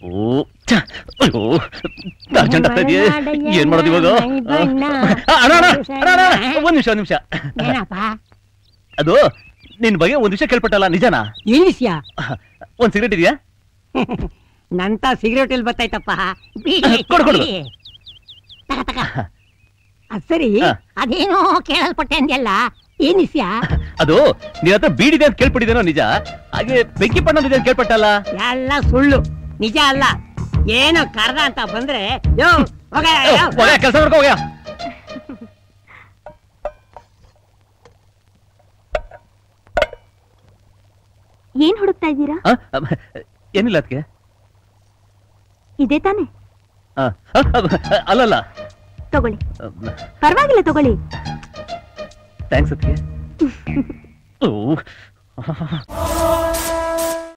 ಓ ಅಯ್ಯೋ ಅರ್ಜೆಂಟ್ ಆಗ್ತಾ ಇದೆಯೇ ಏನ್ ಮಾಡೋದು ಇವಾಗ ಒಂದ್ ನಿಮಿಷ ಅದು ನಿನ್ ಬಗ್ಗೆ ಒಂದ್ ವಿಷಯ ಕೇಳ್ಪಟ್ಟಲ್ಲ ನಿಜನಾ ಏನ್ ವಿಷಯ ಒಂದ್ ಸಿಗರೇಟ್ ಇದೆಯಾ ನಂತ ಸಿಗರೇಟ್ ಇಲ್ಲಿ ಬರ್ತಾಯ್ತಪ್ಪ ಕೊಡು ಸರಿ ಅದೇನೋ ಕೇಳಲ್ಪಟ್ಟೆ ಅಂದ್ಯಲ್ಲ ಏನ್ ವಿಷಯ ಅದು ನಿನ್ ಹತ್ರ ಬೀಡಿದೆ ಅಂತ ಕೇಳ್ಪಟ್ಟಿದ್ದೇನೋ ನಿಜ ಹಾಗೆ ಬೆಂಕಿ ಪಣ್ಣ ಇದೆ ಅಂತ ಕೇಳ್ಪಟ್ಟಲ್ಲ ಎಲ್ಲ ಸುಳ್ಳು ನಿಜ ಅಲ್ಲ ಏನೋ ಕರ್ದ ಅಂತ ಬಂದ್ರೆ ಕೆಲಸ ಮಾಡ್ಕೋ ಹೋಗ್ಯಾ ಏನ್ ಹುಡುಕ್ತಾ ಇದ್ದೀರಾ ಏನಿಲ್ಲ ಅದಕ್ಕೆ ಇದೇ ತಾನೆ ಅಲ್ಲಲ್ಲ ತಗೊಳ್ಳಿ ಪರವಾಗಿಲ್ಲ ತಗೊಳ್ಳಿ ಥ್ಯಾಂಕ್ಸ್ ಅದಕ್ಕೆ